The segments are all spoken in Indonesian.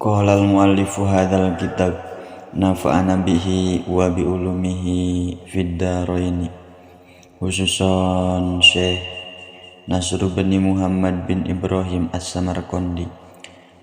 Qala al-muallifu hadzal kitab nafa'ana bihi wa bi ulumihi fid dharaini. Khususon Syekh Nasr bin Muhammad bin Ibrahim As-Samarqandi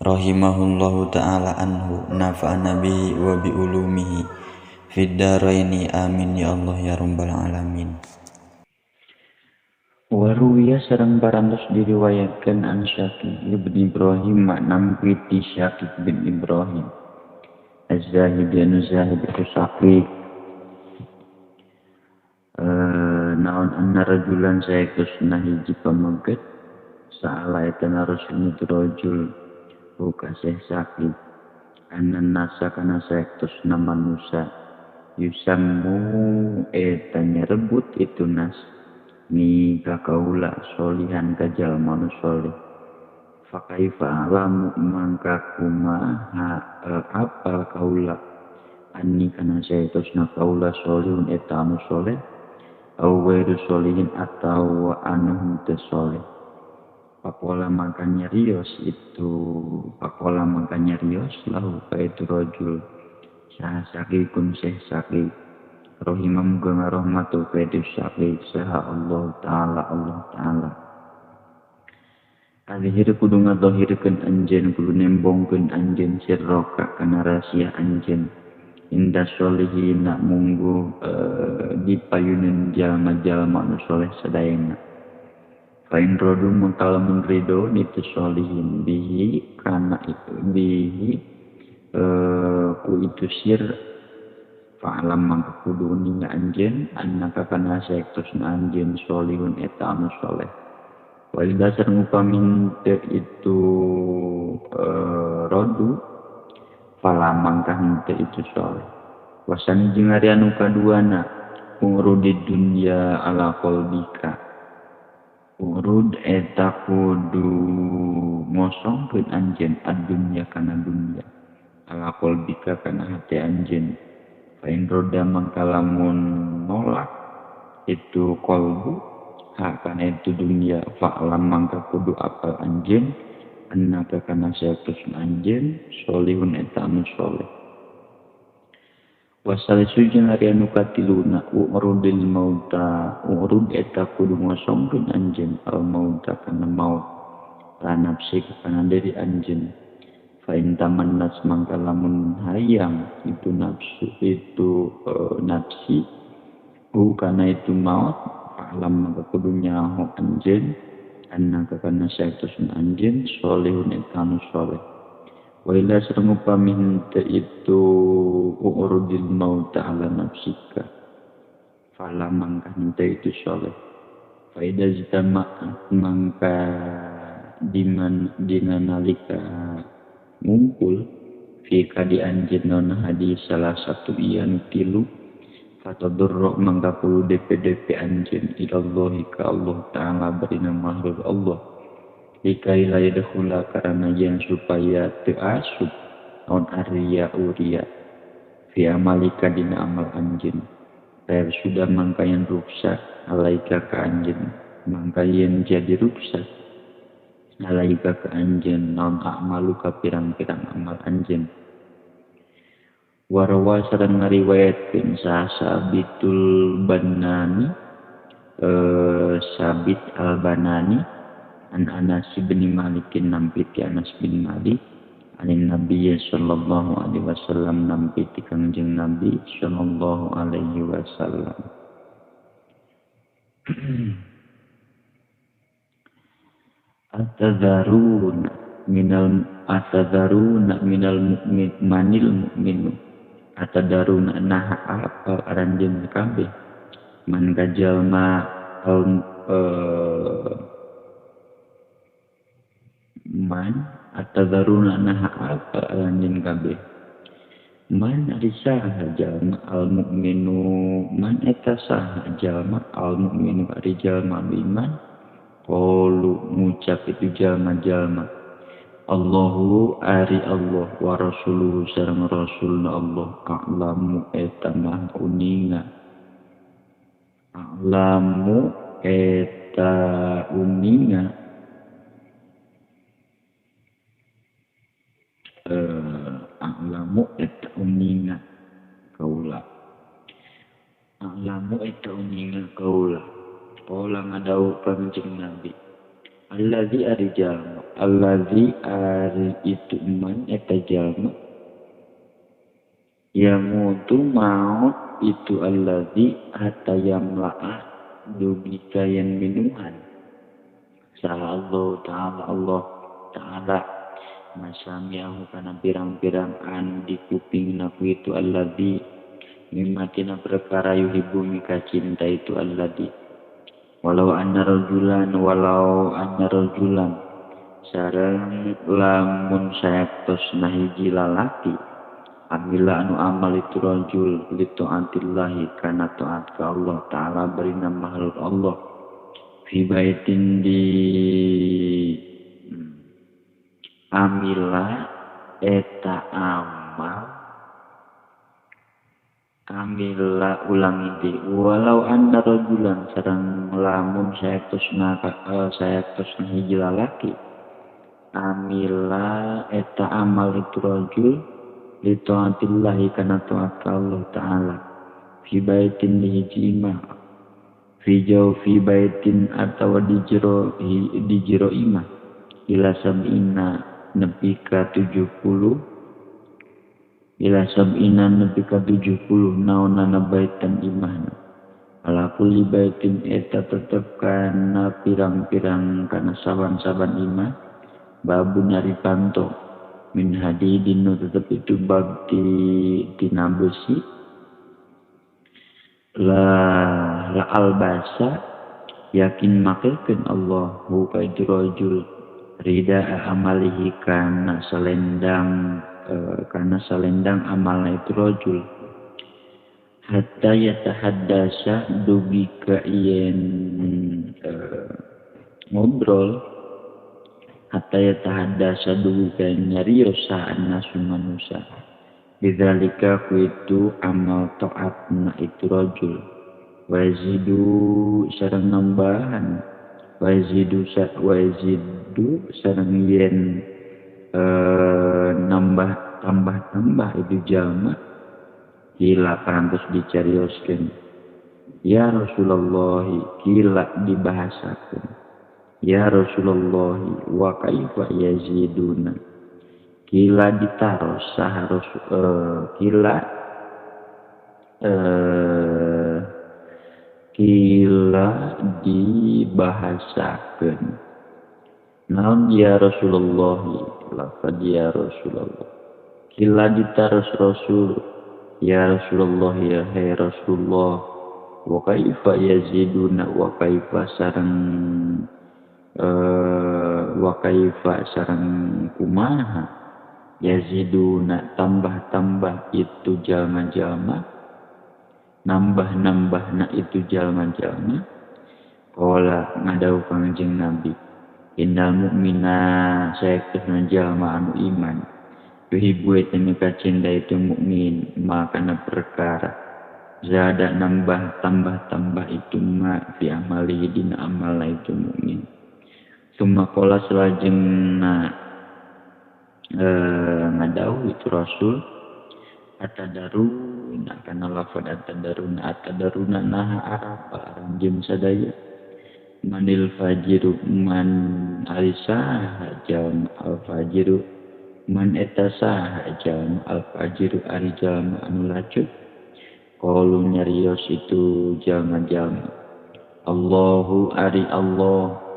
rahimahullahu ta'ala anhu, nafa'ana bihi wa bi ulumihi fid dharaini, amin ya Allah ya rabbal alamin. Waruya sareng parantos diriwayatkan an Syakib bin Ibrahim nampi ti Syakib bin Ibrahim Az-Zahid anu Zahid itu Syakib naon anna rajulan sayakusna hiji pameget saala etana rasul itu rajul buka Syakib anan nasa kana sayakusna manusia yusammu etanya rebut itu nas ni kakaula solihan kajal manu solih fakaifa alamu mangka kumaha apa kaula anni kana sayatosna kaula solihun eta anu soleh au wairu solihin atau anu teu soleh. Pakola makanya rios lahu ka itu rajul sahasakikun sahsakik rohimam guna rahmatu kaidu syakri saha Allah Ta'ala alihir kudu ngadohirkeun anjeun kudu nembongkeun anjeun sirroka kana rahasia anjeun inda solihina munggu dipayuneun jalma-jalma anu soleh sadayana fain rodu mangkalamun ridho nitu solihin bihi kana itu bihi ku itu sir fa'alam mangka kudu ninga anjeun annaka kana saektosna anjeun solihun eta anu soleh. Wal dasar ngupamin teu itu rodu fala mangka henteu itu soleh. Wasani jeung ari anu kaduana urudid dunya ala qalbika. Urud eta kudu ngosongkeun anjeun ad-dunya kana dunya ala qalbika kana hati anjeun. Fain roda mangkalamun nolak itu kolbu hakana itu dunia fa'lam mangka kudu apal anjeun annaka kana saektosna anjeun solihun eta anu soleh. Wasal sujud ari anu katiluna urudil mauta urud eta kudu ngosongkeun anjeun al mauta kana maut la nafsi kana diri anjeun. Fa'in tamannas mangka lamun hayang itu nafsu itu nafsi kana itu maut fa'lam mangka kudu nyaho anjeun annaka kana saektosna anjeun solihun eta anu soleh. Wa ila sareng upami henteu itu urudil maut ala nafsika fa'lam mangka henteu itu soleh. Fa idza zitama mangka dina nalika ngumpul fika di anjeun non hadis salah satu ieu tilu fatadurru mangka kudu DP anjeun ilallahi ka Allah Ta'ala barina makhluk Allah likai la yadkhula karana yen supaya teu asup on ariya uria fi amalika dina amal anjeun layar sudah mangka yen ruksak alaika ka anjeun mangka yen jadi ruksak alaika ka anjeun naon amalu ka pirang-pirang amal anjeun. Warawa sareng ngariwayatkeun sahabitul banani sabit al-banani an Anas bin Malik nampi ti Anas bin Malik anin Nabi sallallahu alaihi wasallam nampi ti Kangjeng Nabi sallallahu alaihi wasallam. Atadharuna minal mu'min manil mu'minu atadaruna nah apa aranjeun kabeh man kajalma man atadaruna nah apa aranjeun kabeh man ari saha jalma al mu'minu man eta saha jalma al mu'minu ari jalma iman qalu ngucap itu jalma-jalma Allahu ari Allah wa rasuluhu sareng rasulna Allah a'lamu eta mah uninga a'lamu eta uninga a'lamu eta uninga kaula. A'lamu eta uninga kaula. Kaula ngadau Kanjeng Nabi. Allazi ari jalma. Allazi ari itu man eta jalma. Yamutu maut itu allazi hatta yamla'ah dugi kayan minuman. Saha Allah Ta'ala masamiahu kana pirang-pirang anu di kuping naku itu allazi mimatina perkara yuhibbu mika cinta itu allazi walau anna rajulan sareng lamun sayaktos hiji lalaki amila anu amal itu rajul li taatillahi kana taat ka Allah Ta'ala berina makhluk Allah fi baitin di amila eta amal amila ulangi di walau anda rajulan sareng lamun sayaktos hiji lalaki amila eta amal itu rajul li taatillahi kana taat Allah Ta'ala fi baitin di hiji imah fi baitin atawa di jero imah ila sab'ina nepi ka 70 naonana baitan imahna ala kulli baitin eta tetep kana pirang-pirang kana saban-saban imah babu nyari panto min hadidin nu tetep itu bab tina besi la albasa yakin makekeun Allah hu ka itu rajul rida amalihi kana salendang amalna itu rajul hatta yatahaddasa dugi ka yen ngobrol hatta yatahaddasa dugi ka nyarios nasu manusia bidzalika kuitu amal taatna itu rajul wazidu sareng nambahan wazidu sareng yen tambah itu jalma kila pantes dicarioskeun ya Rasulullah kila dibahasakeun ya Rasulullah wa kaifa yaziduna kila ditaros saharus kila dibahasakeun naon ya Rasulullah lafad ya Rasulullah kila ditaros Rasul ya Rasulullah ya hai Rasulullah wa kaifa yaziduna wa kaifa sareng kumaha yaziduna tambah itu jalma-jalma nambah itu jalma-jalma qala ngadau Kanjeng Nabi innal mu'mina sayakna jalma anu iman yuhibbu eta mika cinta itu mukmin makana perkara zada tambah itu ma fi amali dina amal itu mukmin summa qala salajengna ngadau itu Rasul atadaruna kana lafad atadaruna naha arab jam sadaya manil fajiru man alisaha jam al fajiru man etasaha jam al fajiru ari jalma anu lacut qalu nyarios itu jalma-jalma Allahu ari Allah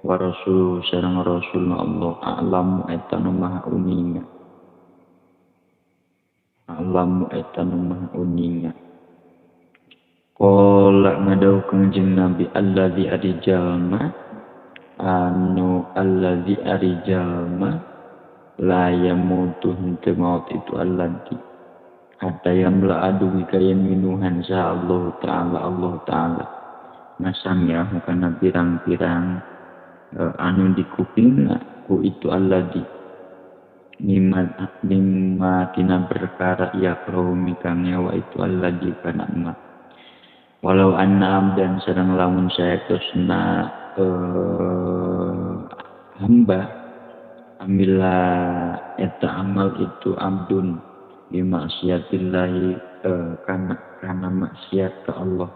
wa rasul sareng rasulna Allah a'lamu eta nu maha uninga qala ngadau Kanjeng Nabi allazi ari jalma la yamutu henteu maut itu allazi hatta yamla adu kayan minuhan sa Allah Ta'ala nasamiahu kana pirang-pirang anu di kupingna ku itu allazi mimma tina perkara ya qaumi kang nyawa itu allazi kana ma walau anna amdan sareng lamun sayatosna hamba amila eta amal itu abdun bimaksiatillahi karena maksiat ke Allah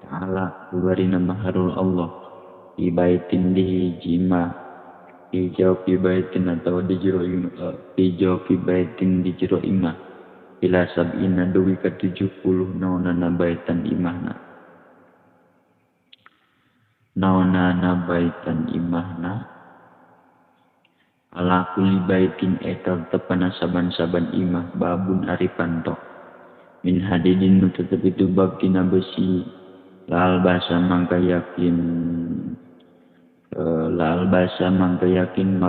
Ta'ala bubarina maharul Allah di baitin di jima dijawab di baitin atau di jero dijawab di baitin di jero imah bila sab'ina duwi ke 70 naonana baitan imahna ala kulli baitin eta tepana saban-saban imah babun aripanto min hadidin nu tetep itu bab tina besi laal basa mangka yakin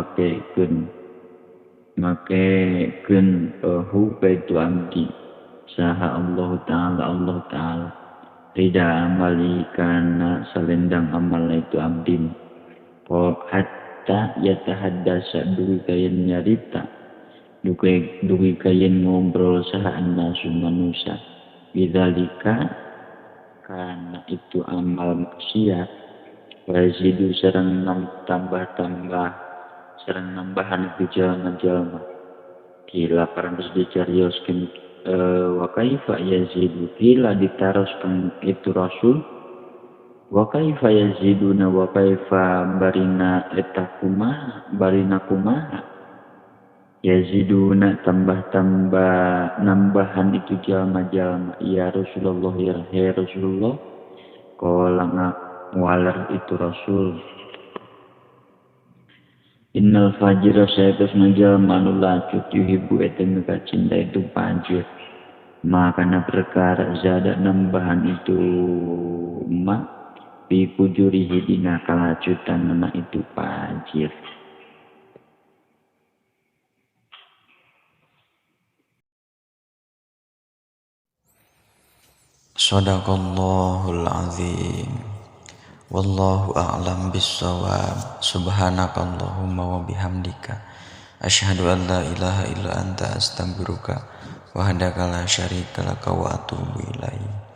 makekeun hu baitu abdi saha Allah Ta'ala rida amali kana salendang amal itu abdin hatta yatahaddasa duwi kayen nyarita duwi kayen ngobrol saha annasu manusia bidzalika karena itu amal maksiat wazidu sareng tambah sareng nambahan itu jalma kila parantos dicarioskeun wa kaifa yazidu kila ditaroskeun itu rasul wa kaifa yaziduna wa kaifa barina kumaha yaziduna nambahan itu jalma-jalma ya Rasulullah ya Rasulullah qala walar itu Rasul innal fajira sayatuna jalma anu lacut yuhibbu eta maka cinta itu fajir maka na perkara zada nambahan itu bi kujurihi dina kalacutan nama itu fajir. Shadaqallahul azim. Wallahu a'lam bissawab. Subhanakallahumma wa bihamdika asyhadu an la ilaha illa anta astaghfiruka wa hadaka la syarika laka wa atubu ilaik.